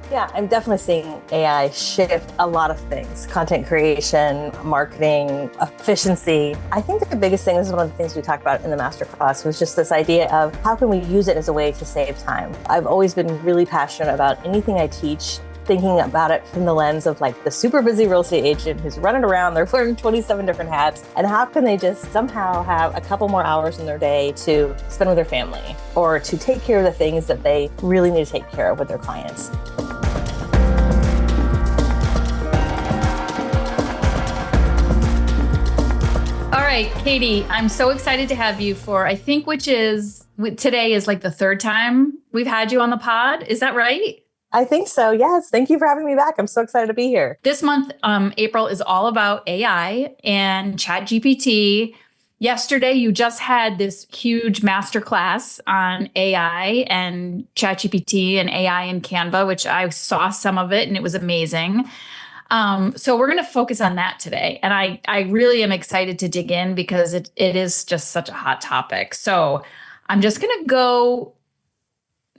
Yeah, I'm definitely seeing AI shift a lot of things: content creation, marketing, efficiency. I think the biggest thing, this is one of the things we talked about in the masterclass, was just this idea of how can we use it as a way to save time. I've always been really passionate about anything I teach, thinking about it from the lens of like the super busy real estate agent who's running around, they're wearing 27 different hats, and how can they just somehow have a couple more hours in their day to spend with their family or to take care of the things that they really need to take care of with their clients. All right, Katie, I'm so excited to have you for, today is like the third time we've had you on the pod. Is that right? I think so. Yes. Thank you for having me back. I'm so excited to be here. This month, April, is all about AI and ChatGPT. Yesterday, you just had this huge masterclass on AI and ChatGPT and AI and Canva, which I saw some of it and it was amazing. So we're going to focus on that today. And I really am excited to dig in because it is just such a hot topic. So I'm just going to go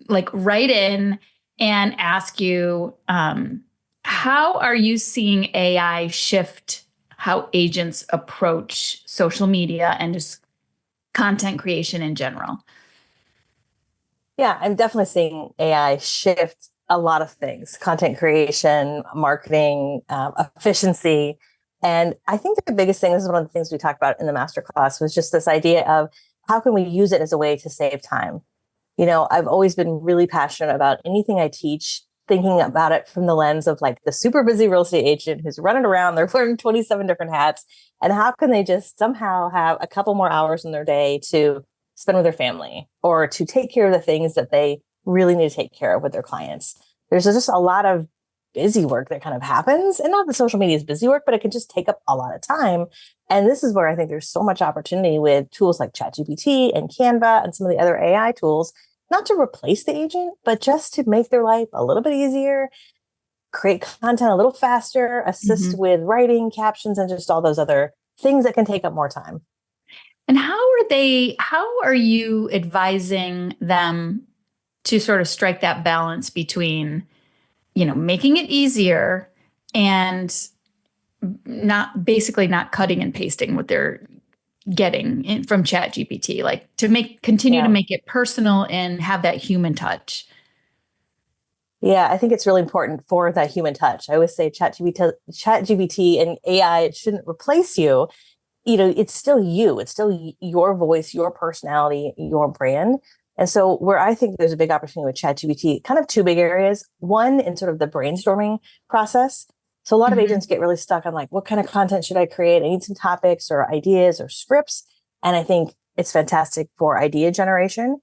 like right in and ask you, how are you seeing AI shift how agents approach social media and just content creation in general? Yeah, I'm definitely seeing AI shift a lot of things: content creation, marketing, efficiency. And I think the biggest thing, this is one of the things we talked about in the masterclass, was just this idea of how can we use it as a way to save time. I've always been really passionate about anything I teach, thinking about it from the lens of like the super busy real estate agent who's running around, they're wearing 27 different hats, and how can they just somehow have a couple more hours in their day to spend with their family or to take care of the things that they really need to take care of with their clients. There's just a lot of busy work that kind of happens, and not that social media is busy work, but it can just take up a lot of time. And this is where I think there's so much opportunity with tools like ChatGPT and Canva and some of the other AI tools, not to replace the agent, but just to make their life a little bit eare, create content a little faster, assist with writing, captions, and just all those other things that can take up more time. And how are you advising them to sort of strike that balance between, making it easier and not cutting and pasting what they're getting from ChatGPT, like to continue to make it personal and have that human touch? Yeah, I think it's really important for that human touch. I always say ChatGPT and AI, it shouldn't replace you. It's still you. It's still your voice, your personality, your brand. And so where I think there's a big opportunity with ChatGPT, kind of two big areas. One, in sort of the brainstorming process. So a lot of agents get really stuck on like, what kind of content should I create? I need some topics or ideas or scripts. And I think it's fantastic for idea generation.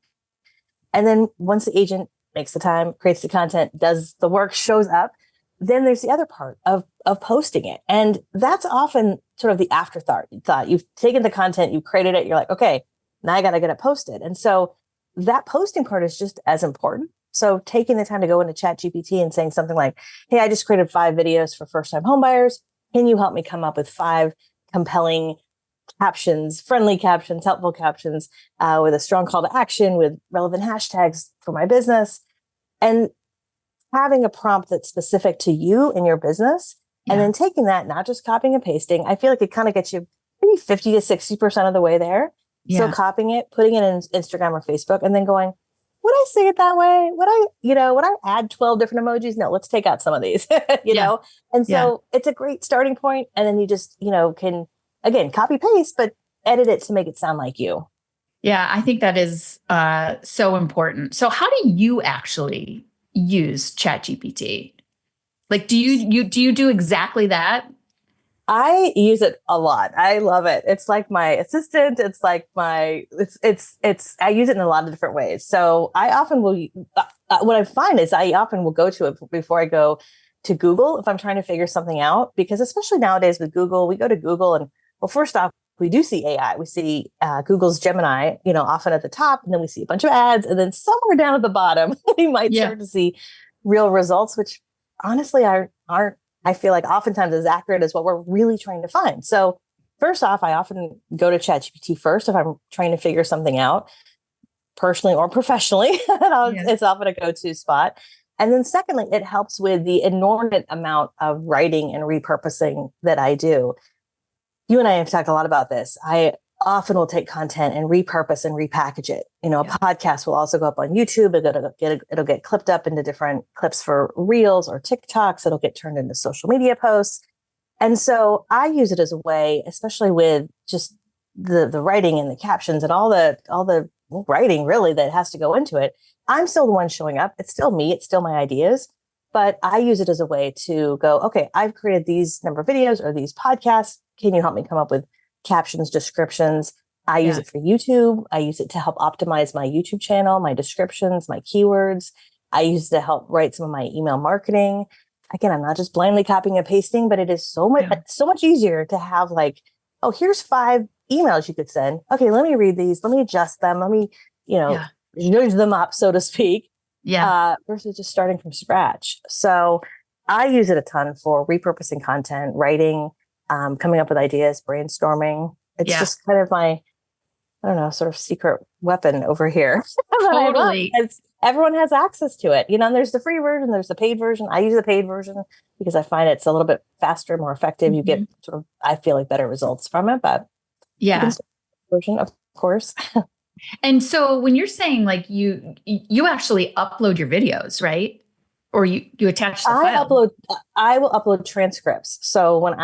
And then once the agent makes the time, creates the content, does the work, shows up, then there's the other part of posting it. And that's often sort of the afterthought. You've taken the content, you've created it, you're like, okay, now I got to get it posted. And so that posting part is just as important. So taking the time to go into ChatGPT and saying something like, hey, I just created 5 videos for first-time homebuyers. Can you help me come up with 5 compelling captions, friendly captions, helpful captions, with a strong call to action, with relevant hashtags for my business? And having a prompt that's specific to you and your business, and then taking that, not just copying and pasting. I feel like it kind of gets you maybe 50 to 60% of the way there. Yeah. So copying it, putting it in Instagram or Facebook, and then going, would I say it that way? Would I add 12 different emojis? No, let's take out some of these, know? And so it's a great starting point. And then you just, can, again, copy paste, but edit it to make it sound like you. Yeah, I think that is so important. So how do you actually use ChatGPT? Like, do you do exactly that? I use it a lot. I love it. It's like my assistant. It's like I use it in a lot of different ways. So I often will, what I find is I often will go to it before I go to Google if I'm trying to figure something out, because especially nowadays with Google, we go to Google and, well, first off, we do see AI. We see Google's Gemini, often at the top, and then we see a bunch of ads, and then somewhere down at the bottom, we might start to see real results, which honestly aren't, I feel like oftentimes as accurate as what we're really trying to find. So first off, I often go to ChatGPT first if I'm trying to figure something out, personally or professionally. It's often a go-to spot. And then secondly, it helps with the inordinate amount of writing and repurposing that I do. You and I have talked a lot about this. I often will take content and repurpose and repackage it. A podcast will also go up on YouTube. It'll get clipped up into different clips for Reels or TikToks. It'll get turned into social media posts. And so I use it as a way, especially with just the writing and the captions and all the writing really that has to go into it. I'm still the one showing up. It's still me. It's still my ideas. But I use it as a way to go, okay, I've created these number of videos or these podcasts. Can you help me come up with captions, descriptions? I use it for YouTube. I use it to help optimize my YouTube channel, my descriptions, my keywords. I use it to help write some of my email marketing. Again, I'm not just blindly copying and pasting, but it is so much easier to have like, oh, here's 5 emails you could send. Okay, let me read these. Let me adjust them. Let me, nudge them up, so to speak. Yeah. Versus just starting from scratch. So I use it a ton for repurposing content, writing, coming up with ideas, brainstorming. It's just kind of my, I don't know, sort of secret weapon over here. Totally. Everyone has access to it. And there's the free version, there's the paid version. I use the paid version because I find it's a little bit faster, more effective. You get sort of, I feel like, better results from it, but version, of course. And so when you're saying like you actually upload your videos, right? Or you attach the file? I will upload transcripts. So when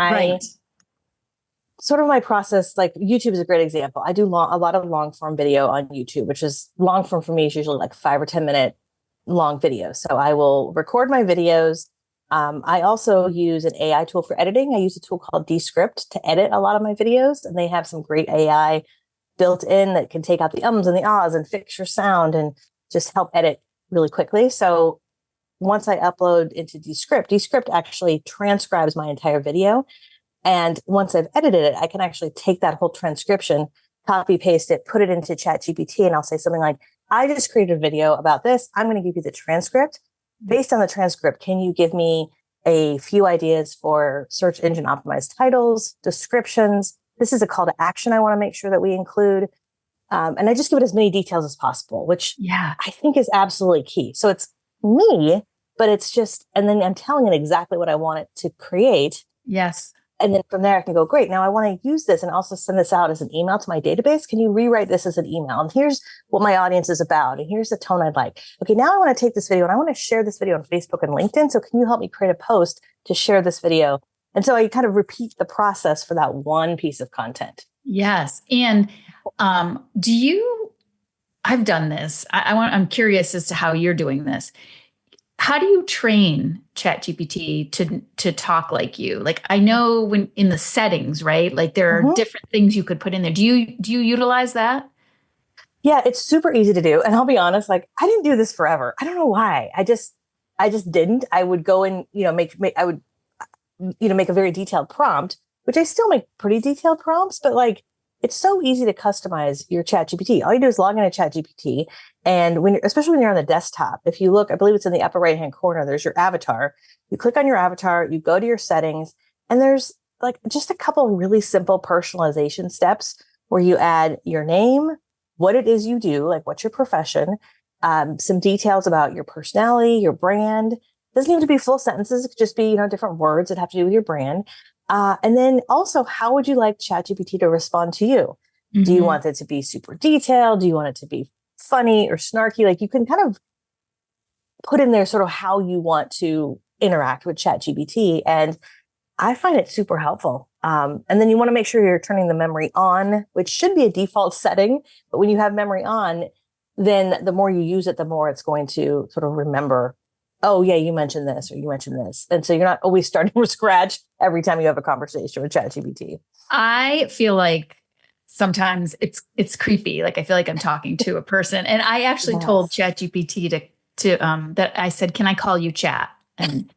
sort of my process, like YouTube is a great example. I do a lot of long form video on YouTube, which is long form for me is usually like 5 or 10 minute long videos. So I will record my videos. I also use an AI tool for editing. I use a tool called Descript to edit a lot of my videos, and they have some great AI built in that can take out the ums and the ahs and fix your sound and just help edit really quickly. So once I upload into Descript actually transcribes my entire video. And once I've edited it, I can actually take that whole transcription, copy, paste it, put it into ChatGPT, and I'll say something like, I just created a video about this. I'm going to give you the transcript. Based on the transcript, can you give me a few ideas for search engine optimized titles, descriptions? This is a call to action I want to make sure that we include. And I just give it as many details as possible, which I think is absolutely key. So it's me, but it's just, and then I'm telling it exactly what I want it to create. Yes. And then from there, I can go, great, now I want to use this and also send this out as an email to my database. Can you rewrite this as an email? And here's what my audience is about. And here's the tone I'd like. Okay, now I want to take this video and I want to share this video on Facebook and LinkedIn. So can you help me create a post to share this video? And so I kind of repeat the process for that one piece of content. Yes. And I've done this. I'm curious as to how you're doing this. How do you train ChatGPT to talk like you? Like, I know when in the settings, right? Like there are different things you could put in there. Do you utilize that? Yeah, it's super easy to do. And I'll be honest, like I didn't do this forever. I don't know why. I just didn't. I would go and, make a very detailed prompt, which I still make pretty detailed prompts, but like it's so easy to customize your ChatGPT. All you do is log into ChatGPT. And especially when you're on the desktop, if you look, I believe it's in the upper right-hand corner, there's your avatar. You click on your avatar, you go to your settings, and there's like just a couple of really simple personalization steps where you add your name, what it is you do, like what's your profession, some details about your personality, your brand. It doesn't need to be full sentences. It could just be, different words that have to do with your brand. And then also, how would you like ChatGPT to respond to you? Mm-hmm. Do you want it to be super detailed? Do you want it to be funny or snarky? Like you can kind of put in there sort of how you want to interact with ChatGPT. And I find it super helpful. And then you want to make sure you're turning the memory on, which should be a default setting. But when you have memory on, then the more you use it, the more it's going to sort of remember, oh yeah, you mentioned this or you mentioned this. And so you're not always starting from scratch every time you have a conversation with ChatGPT. I feel like sometimes it's creepy. Like I feel like I'm talking to a person. And I actually told ChatGPT to that I said, can I call you Chat? And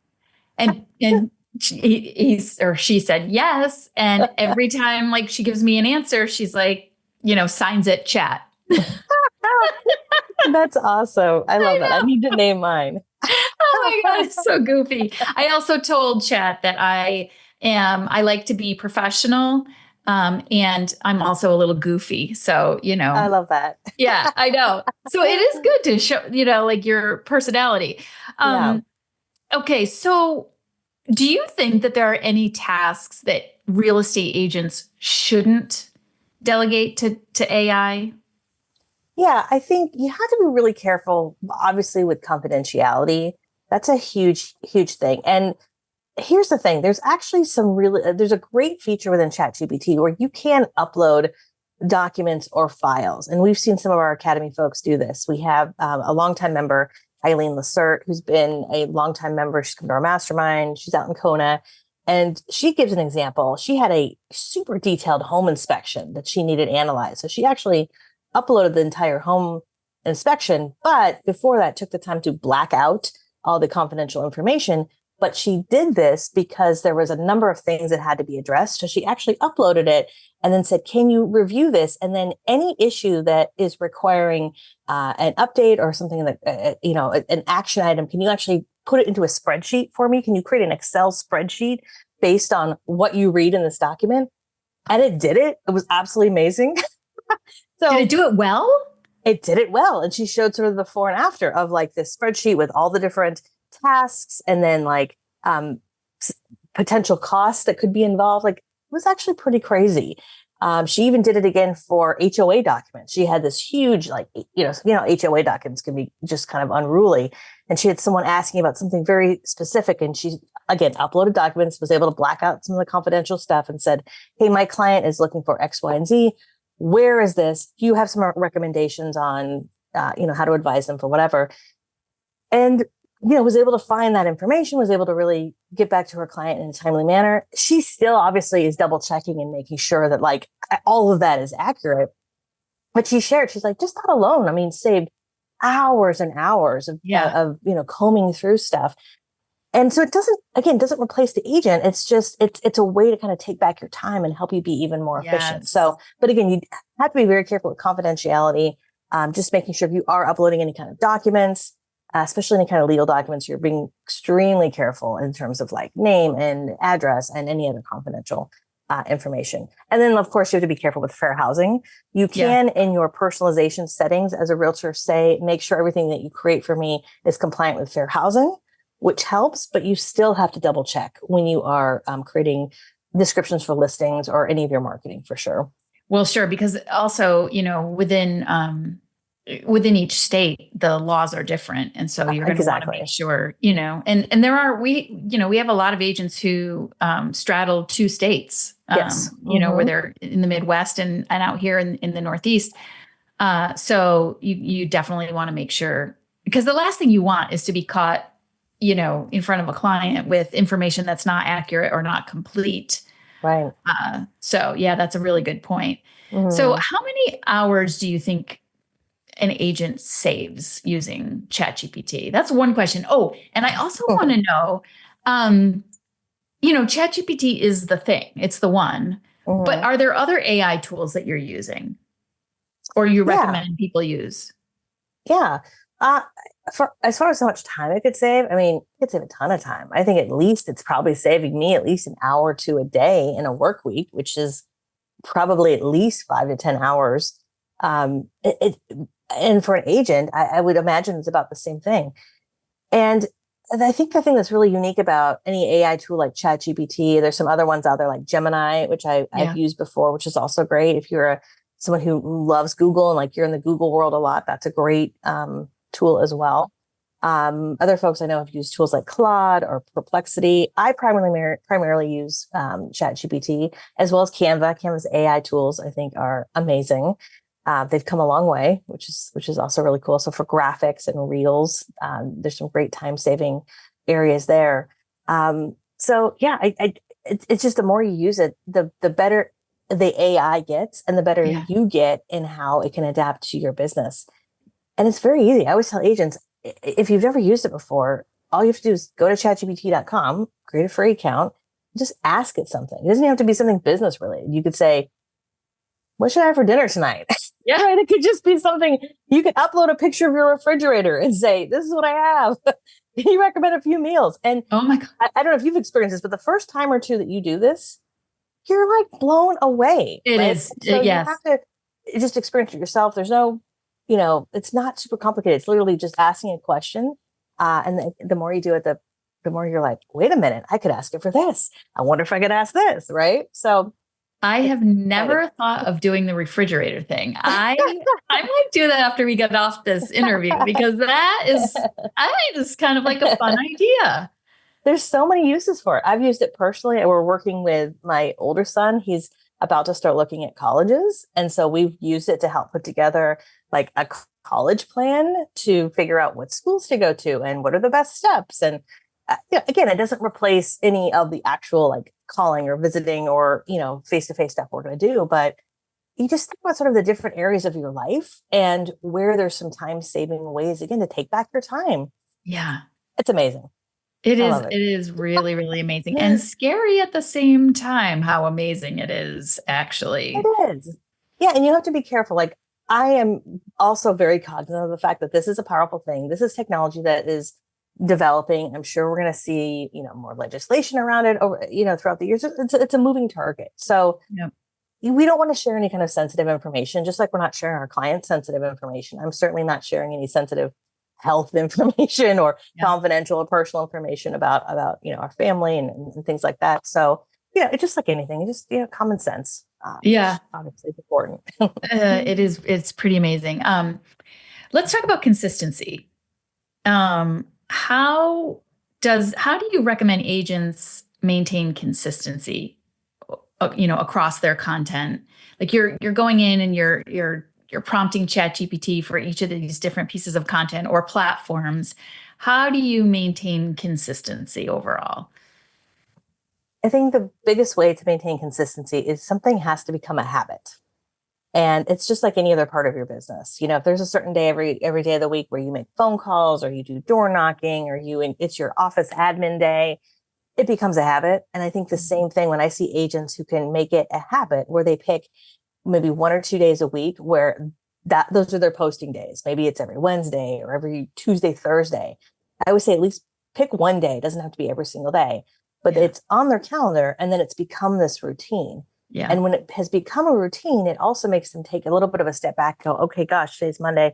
she said yes. And every time like she gives me an answer, she's like, signs it Chat. That's awesome. I love that. I need to name mine. Oh my God, it's so goofy. I also told Chat that I like to be professional. And I'm also a little goofy. So, I love that. yeah, I know. So it is good to show, like your personality. Yeah. Okay. So do you think that there are any tasks that real estate agents shouldn't delegate to AI? Yeah, I think you have to be really careful, obviously, with confidentiality. That's a huge, huge thing. And here's the thing, there's actually there's a great feature within ChatGPT where you can upload documents or files. And we've seen some of our Academy folks do this. We have a longtime member, Eileen Lacert, who's been a longtime member. She's come to our mastermind. She's out in Kona. And she gives an example. She had a super detailed home inspection that she needed analyzed. So she actually uploaded the entire home inspection, but before that took the time to black out all the confidential information. But she did this because there was a number of things that had to be addressed. So she actually uploaded it and then said, can you review this? And then any issue that is requiring an update or something that, an action item, can you actually put it into a spreadsheet for me? Can you create an Excel spreadsheet based on what you read in this document? And it did it. It was absolutely amazing. So did it do it well? It did it well. And she showed sort of the before and after of like this spreadsheet with all the different tasks and then like potential costs that could be involved. Like it was actually pretty crazy. She even did it again for HOA documents. She had this huge, like, HOA documents can be just kind of unruly. And she had someone asking about something very specific. And she, again, uploaded documents, was able to black out some of the confidential stuff and said, hey, my client is looking for X, Y, and Z. Where is this? Do you have some recommendations on, how to advise them for whatever? And, was able to find that information, was able to really get back to her client in a timely manner. She still obviously is double checking and making sure that like all of that is accurate. But she's like, just that alone, I mean, saved hours and hours of combing through stuff. And so it doesn't replace the agent. It's just, it's a way to kind of take back your time and help you be even more efficient. So, but again, you have to be very careful with confidentiality, just making sure if you are uploading any kind of documents, especially any kind of legal documents, you're being extremely careful in terms of like name and address and any other confidential information. And then of course you have to be careful with fair housing. You can in your personalization settings as a realtor say, make sure everything that you create for me is compliant with fair housing, which helps, but you still have to double check when you are creating descriptions for listings or any of your marketing for sure. Well, sure. Because also, within each state, the laws are different. And so you're going to want to make sure, and there are, we have a lot of agents who straddle two states, where they're in the Midwest and out here in the Northeast. So you definitely want to make sure, because the last thing you want is to be caught, in front of a client with information that's not accurate or not complete. Right. So yeah, that's a really good point. Mm-hmm. So how many hours do you think an agent saves using ChatGPT? That's one question. Oh, and I also want to know, ChatGPT is the thing. It's the one. Mm-hmm. But are there other AI tools that you're using or you recommend people use? Yeah. For as far as how much time it could save, I mean, it could save a ton of time. I think at least it's probably saving me at least an hour or two a day in a work week, which is probably at least 5 to 10 hours. And for an agent, I would imagine it's about the same thing. And I think the thing that's really unique about any AI tool like ChatGPT, there's some other ones out there like Gemini, which I've used before, which is also great. If you're someone who loves Google and like you're in the Google world a lot, that's a great tool as well. Other folks I know have used tools like Claude or Perplexity. I primarily use ChatGPT as well as Canva. Canva's AI tools I think are amazing. They've come a long way, which is also really cool. So for graphics and reels, there's some great time saving areas there. So yeah, it's just the more you use it, the better the AI gets and the better you get in how it can adapt to your business. And it's very easy. I always tell agents, if you've never used it before, all you have to do is go to chatgpt.com, create a free account, just ask it something. It doesn't have to be something business related. You could say, what should I have for dinner tonight? Yeah, right. It could just be something. You could upload a picture of your refrigerator and say, this is what I have. Can you recommend a few meals? And oh my God, I don't know if you've experienced this, but the first time or two that you do this, you're like blown away, It right? is. So you Yes. have to just experience it yourself. There's no, it's not super complicated. It's literally just asking a question. And the more you do it, the more you're like, wait a minute, I could ask it for this. I wonder if I could ask this, right? So I it's have exciting. never thought of doing the refrigerator thing. I might do that after we get off this interview because that is kind of like a fun idea. There's so many uses for it. I've used it personally. We're working with my older son. He's about to start looking at colleges. And so we've used it to help put together like a college plan to figure out what schools to go to and what are the best steps. And again, it doesn't replace any of the actual like calling or visiting or, face-to-face stuff we're going to do. But you just think about sort of the different areas of your life and where there's some time saving ways, again, to take back your time. Yeah. It's amazing. It I is love it is really, really amazing and scary at the same time how amazing it is, actually. It is. Yeah, and you have to be careful. Like I am also very cognizant of the fact that this is a powerful thing. This is technology that is developing. I'm sure we're going to see, more legislation around it over, throughout the years. It's a moving target. So Yep. we don't want to share any kind of sensitive information, just like we're not sharing our clients' sensitive information. I'm certainly not sharing any sensitive health information or Yeah. confidential or personal information about our family and things like that. So it's just like anything, it's just common sense. Yeah. Obviously it's important. It's pretty amazing. Let's talk about consistency. How do you recommend agents maintain consistency, across their content? Like you're going in and you're prompting ChatGPT for each of these different pieces of content or platforms. How do you maintain consistency overall? I think the biggest way to maintain consistency is something has to become a habit. And it's just like any other part of your business. If there's a certain day every day of the week where you make phone calls or you do door knocking or it's your office admin day, it becomes a habit. And I think the same thing when I see agents who can make it a habit where they pick maybe 1 or 2 days a week where those are their posting days. Maybe it's every Wednesday or every Tuesday, Thursday. I would say at least pick one day. It doesn't have to be every single day, but it's on their calendar and then it's become this routine. Yeah. And when it has become a routine, it also makes them take a little bit of a step back, go, okay, gosh, today's Monday.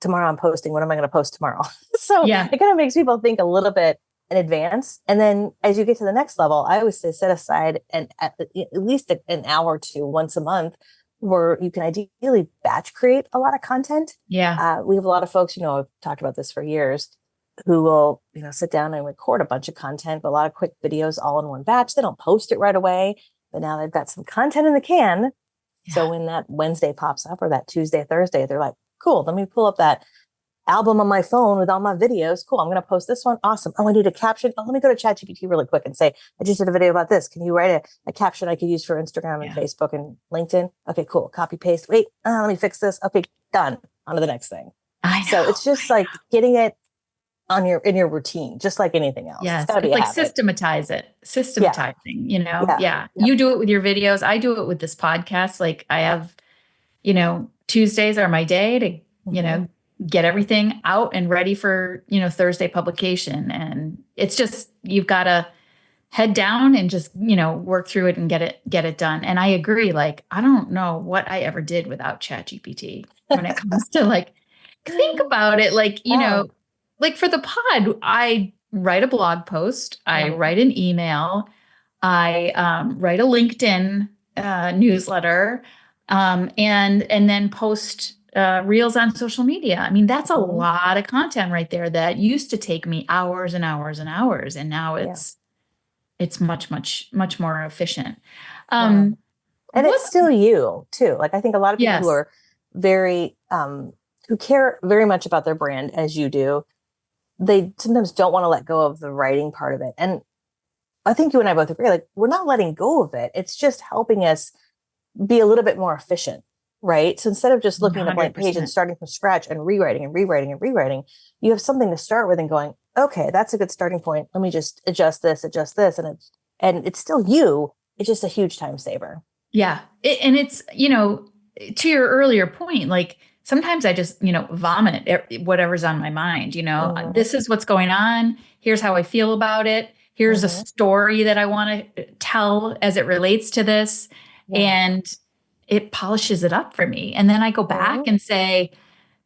Tomorrow I'm posting. What am I going to post tomorrow? So Yeah. it kind of makes people think a little bit in advance. And then as you get to the next level, I always say set aside at least an hour or two once a month where you can ideally batch create a lot of content. Yeah. We have a lot of folks, I've talked about this for years, who will, sit down and record a bunch of content, but a lot of quick videos all in one batch. They don't post it right away, but now they've got some content in the can. Yeah. So when that Wednesday pops up or that Tuesday, Thursday, they're like, cool, let me pull up that album on my phone with all my videos. Cool. I'm going to post this one. Awesome. Oh, I need a caption. Oh, let me go to ChatGPT really quick and say, I just did a video about this. Can you write a caption I could use for Instagram and Facebook and LinkedIn? Okay, cool. Copy paste. Wait, let me fix this. Okay, done. On to the next thing. I know. So it's just like getting it in your routine, just like anything else. Yes. It's gotta be It's like systematizing, Yeah. You do it with your videos. I do it with this podcast. Like I have, Tuesdays are my day to, get everything out and ready for, Thursday publication. And it's just, you've got to head down and just, work through it and get it done. And I agree. Like, I don't know what I ever did without ChatGPT when it comes to like, think about it. Like, like for the pod, I write a blog post, I write an email, I write a LinkedIn newsletter, and then post reels on social media. I mean, that's a lot of content right there that used to take me hours and hours and hours, and now it's much, much, much more efficient. And it's still you too. Like I think a lot of people who are very who care very much about their brand as you do, they sometimes don't want to let go of the writing part of it. And I think you and I both agree, like we're not letting go of it. It's just helping us be a little bit more efficient, right? So instead of just looking at a blank page and starting from scratch and rewriting and rewriting and rewriting, you have something to start with and going, okay, that's a good starting point. Let me just adjust this. And it's still you. It's just a huge time saver. Yeah. And it's, to your earlier point, like sometimes I just, vomit whatever's on my mind, this is what's going on. Here's how I feel about it. Here's a Hmm. story that I want to tell as it relates to this. Yeah. And it polishes it up for me. And then I go back Hmm. and say,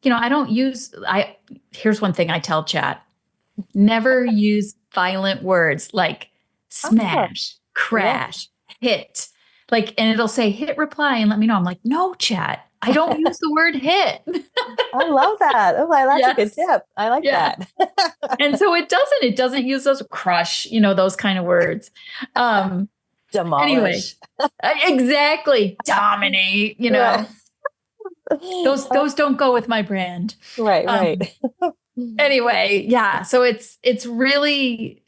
I don't use, here's one thing I tell chat: never use violent words like Oh, smash, yeah. crash, hit. Like, and it'll say hit reply and let me know. I'm like, no, chat, I don't use the word hit. I love that. Oh, that's a good Yes. tip. I like Yeah. that. And so it doesn't use those crush, those kind of words. Um, anyway, Demolish. exactly. Dominate, Right. those don't go with my brand. Right, right. Um, anyway, yeah. So it's really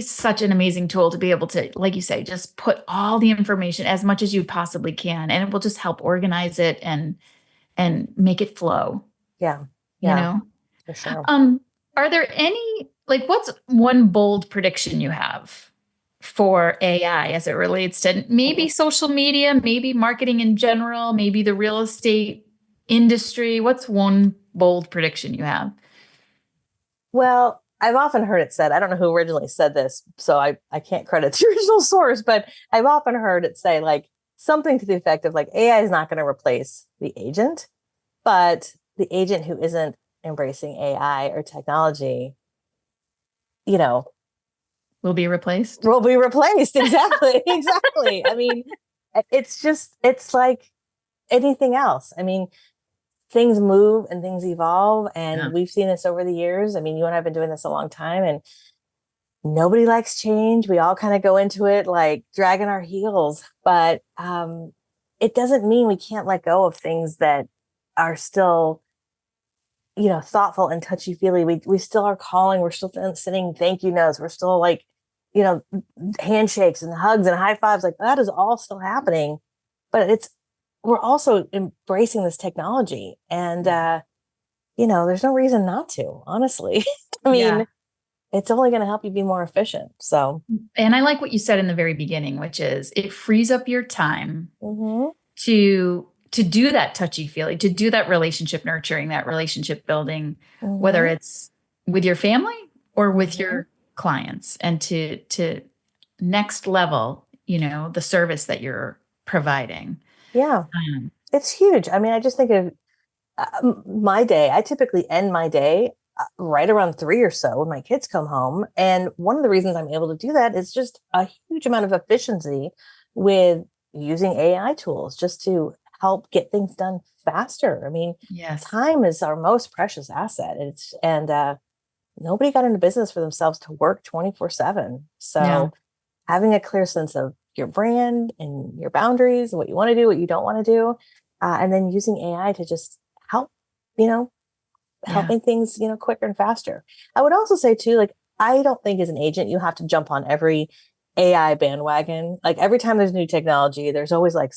such an amazing tool to be able to, like you say, just put all the information as much as you possibly can, and it will just help organize it and make it flow, Yeah, you yeah, know? for sure. Um, are there any, like, what's one bold prediction you have for AI as it relates to maybe social media, maybe marketing in general, maybe the real estate industry? What's one bold prediction you have? Well, I've often heard it said, I don't know who originally said this, so I can't credit the original source, but I've often heard it say like something to the effect of like AI is not going to replace the agent, but the agent who isn't embracing AI or technology, you know, Will be replaced? will be replaced. Exactly. Exactly. I mean, it's like anything else. I mean, things move and things evolve, and Yeah. we've seen this over the years. I mean, you and I have been doing this a long time, and nobody likes change. We all kind of go into it like dragging our heels, but it doesn't mean we can't let go of things that are still, thoughtful and touchy feely. We still are calling. We're still sending thank you notes. We're still like, you know, handshakes and hugs and high fives. Like that is all still happening, but we're also embracing this technology, and there's no reason not to. Honestly, I Yeah. mean, it's only going to help you be more efficient. So. And I like what you said in the very beginning, which is it frees up your time Hmm. to do that touchy feely, to do that relationship nurturing, that relationship building, whether Hmm. it's with your family or with Hmm. your clients, and to next level, the service that you're providing. Yeah, Um, it's huge. I mean, I just think of my day. I typically end my day right around 3 or so when my kids come home. And one of the reasons I'm able to do that is just a huge amount of efficiency with using AI tools just to help get things done faster. I mean, yes. time is our most precious asset. And nobody got into business for themselves to work 24/7. Yeah. So having a clear sense of your brand and your boundaries, what you want to do, what you don't want to do, and then using AI to just help, you know, help Yeah. make things, quicker and faster. I would also say too, like, I don't think as an agent, you have to jump on every AI bandwagon. Like every time there's new technology, there's always like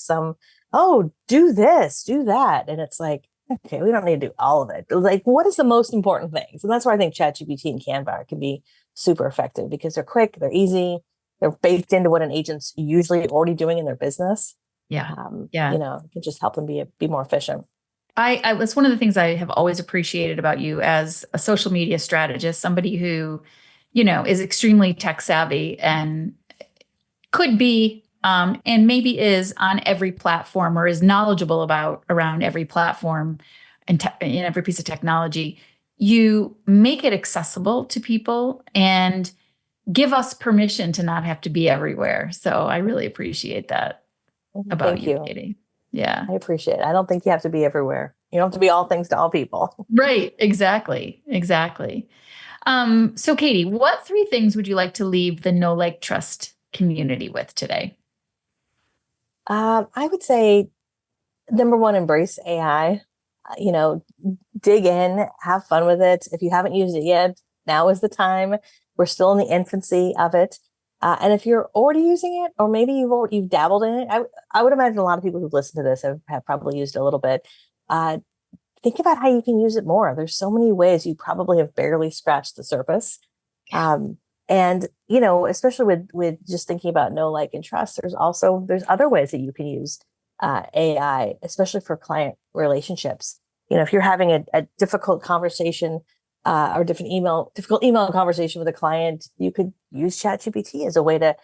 oh, do this, do that. And it's like, okay, we don't need to do all of it. Like, what is the most important things? And that's where I think ChatGPT and Canva can be super effective because they're quick, they're easy, they're baked into what an agent's usually already doing in their business. Yeah. Yeah. It can just help them be more efficient. That's one of the things I have always appreciated about you as a social media strategist, somebody who, is extremely tech savvy and could be, and maybe is on every platform or is knowledgeable about around every platform and in every piece of technology. You make it accessible to people and give us permission to not have to be everywhere. So I really appreciate that about Thank you, you. Katie. Yeah. I appreciate it. I don't think you have to be everywhere. You don't have to be all things to all people. Right. Exactly. Exactly. So Katie, what three things would you like to leave the Know Like Trust community with today? I would say number one, embrace AI. You know, dig in, have fun with it. If you haven't used it yet, now is the time. We're still in the infancy of it. And if you're already using it, or maybe you've dabbled in it, I would imagine a lot of people who've listened to this have probably used it a little bit. Uh, think about how you can use it more. There's so many ways you probably have barely scratched the surface. Yeah. And especially with just thinking about know, like, and trust, there's other ways that you can use AI, especially for client relationships. If you're having a difficult conversation or difficult email conversation with a client, you could use ChatGPT as a way to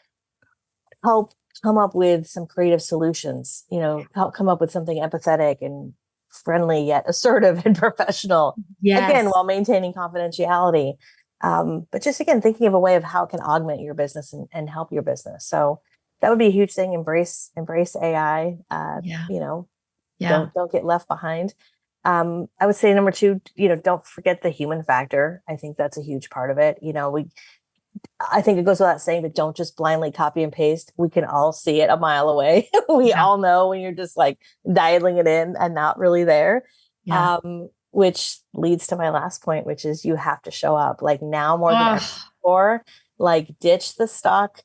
help come up with some creative solutions, help come up with something empathetic and friendly yet assertive and professional, again, Yes. while maintaining confidentiality. But just again, thinking of a way of how it can augment your business and help your business. So that would be a huge thing. Embrace AI. Yeah. You know, Yeah. don't get left behind. I would say number two, don't forget the human factor. I think that's a huge part of it. I think it goes without saying, but don't just blindly copy and paste. We can all see it a mile away. We Yeah. all know when you're just like dialing it in and not really there. Yeah. Which leads to my last point, which is you have to show up, like now more than ever Oh, before. Like ditch the stock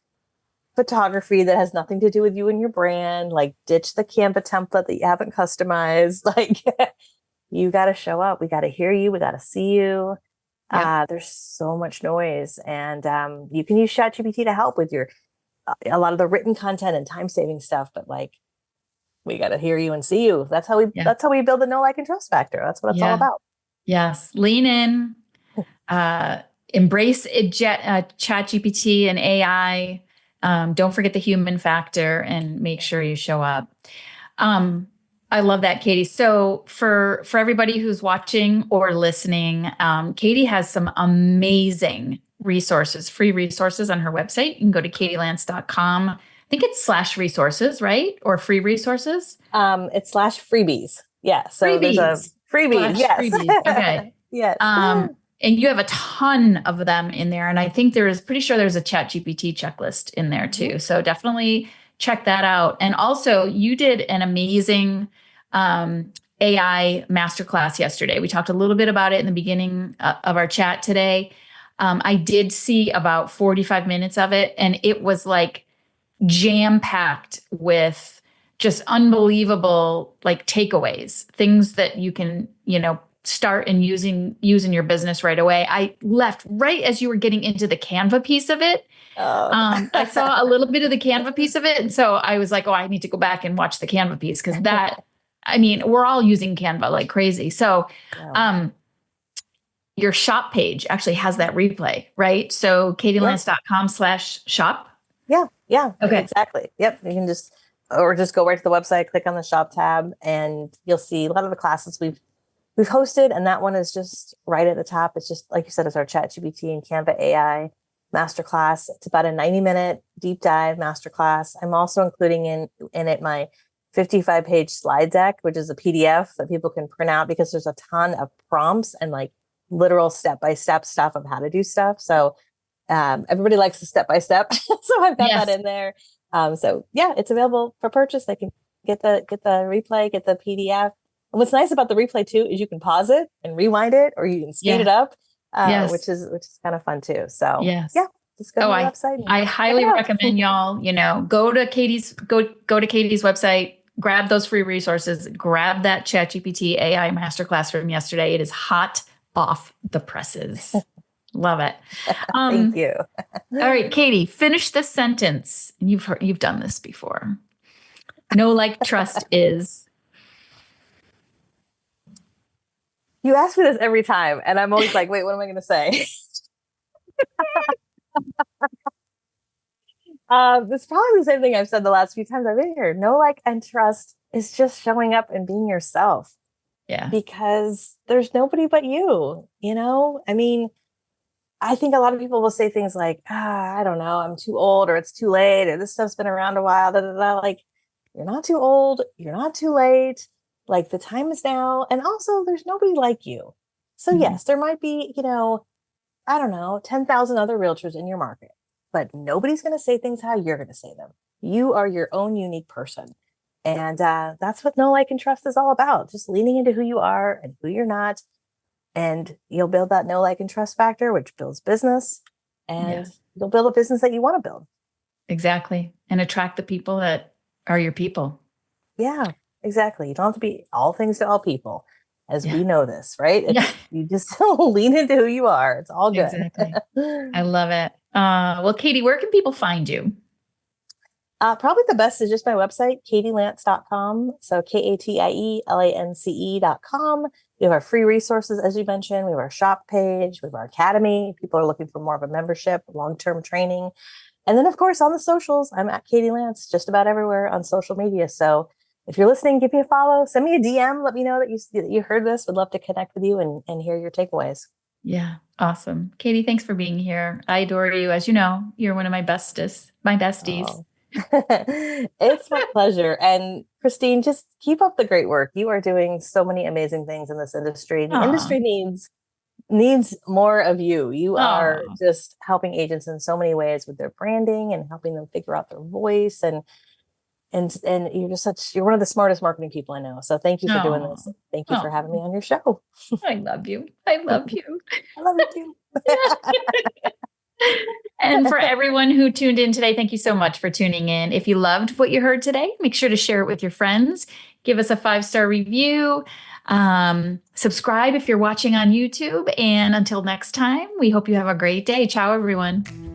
photography that has nothing to do with you and your brand. Like ditch the Canva template that you haven't customized. Like you got to show up. We got to hear you. We got to see you. yep. There's so much noise, and you can use ChatGPT to help with your a lot of the written content and time saving stuff. But like, we got to hear you and see you. Yeah. That's how we build the know, like, and trust factor. That's what it's all Yeah. about. Yes. Lean in, embrace chat GPT and AI. Don't forget the human factor and make sure you show up. I love that, Katie. So for everybody who's watching or listening, Katie has some amazing resources, free resources on her website. You can go to katielance.com. I think it's /resources, right? Or free resources. It's /freebies. Yeah. So there's a Freebies. freebies. Yes. Freebies. Okay. Yes. And you have a ton of them in there. And I think pretty sure there's a chat GPT checklist in there too. Mhm. So definitely check that out. And also you did an amazing AI masterclass yesterday. We talked a little bit about it in the beginning of our chat today. I did see about 45 minutes of it, and it was like jam packed with just unbelievable like takeaways, things that you can, start and using your business right away. I left right as you were getting into the Canva piece of it. Oh. I saw a little bit of the Canva piece of it. And so I was like, oh, I need to go back and watch the Canva piece because we're all using Canva like crazy. So Yeah. your shop page actually has that replay, right? So katielance.com/shop. Yeah, Okay. exactly. Yep. You can just go right to the website, click on the shop tab, and you'll see a lot of the classes we've hosted. And that one is just right at the top. It's just, like you said, it's our ChatGPT and Canva AI masterclass. It's about a 90-minute deep dive masterclass. I'm also including in it my 55-page slide deck, which is a PDF that people can print out because there's a ton of prompts and like literal step-by-step stuff of how to do stuff. So everybody likes the step-by-step. So I've got that in there. So yeah, it's available for purchase. They can get the replay, get the PDF. And what's nice about the replay too is you can pause it and rewind it, or you can speed it up, which is kind of fun too. So yeah, just go to the website. I highly recommend y'all, go to Katie's website, grab those free resources, grab that ChatGPT AI masterclass from yesterday. It is hot off the presses. Love it. Thank you. All right, Katie, finish this sentence. You've done this before. Know, like, trust is. You ask me this every time, and I'm always like, wait, what am I going to say? It's probably the same thing I've said the last few times I've been here. Know, like, and trust is just showing up and being yourself. Yeah. Because there's nobody but you, I mean, I think a lot of people will say things like, I don't know, I'm too old, or it's too late, or this stuff's been around a while. Like, you're not too old. You're not too late. Like, the time is now. And also, there's nobody like you. So yes, there might be, I don't know, 10,000 other realtors in your market, but nobody's going to say things how you're going to say them. You are your own unique person. And that's what know, like, and trust is all about. Just leaning into who you are and who you're not. And you'll build that know, like, and trust factor, which builds business. And you'll build a business that you want to build. Exactly. And attract the people that are your people. Yeah, exactly. You don't have to be all things to all people, as we know this, right? You just lean into who you are. It's all good. Exactly. I love it. Well, Katie, where can people find you? Probably the best is just my website, katielance.com. So KATIELANCE.com. We have our free resources, as you mentioned. We have our shop page. We have our academy. People are looking for more of a membership, long-term training. And then, of course, on the socials, I'm at Katie Lance, just about everywhere on social media. So if you're listening, give me a follow, send me a DM. Let me know that you heard this. Would love to connect with you and hear your takeaways. Yeah. Awesome. Katie, thanks for being here. I adore you. As you know, you're one of my bestest, my besties. Oh. It's my pleasure. And Christine, just keep up the great work. You are doing so many amazing things in this industry. The Aw. industry needs more of you. You are Aw. just helping agents in so many ways with their branding and helping them figure out their voice and you're one of the smartest marketing people I know. So thank you for doing Aw. this. Thank you for Aw. having me on your show. I love you. I love you. I love you And for too. everyone who tuned in today, thank you so much for tuning in. If you loved what you heard today, make sure to share it with your friends. Give us a 5-star review. Subscribe if you're watching on YouTube. And until next time, we hope you have a great day. Ciao, everyone.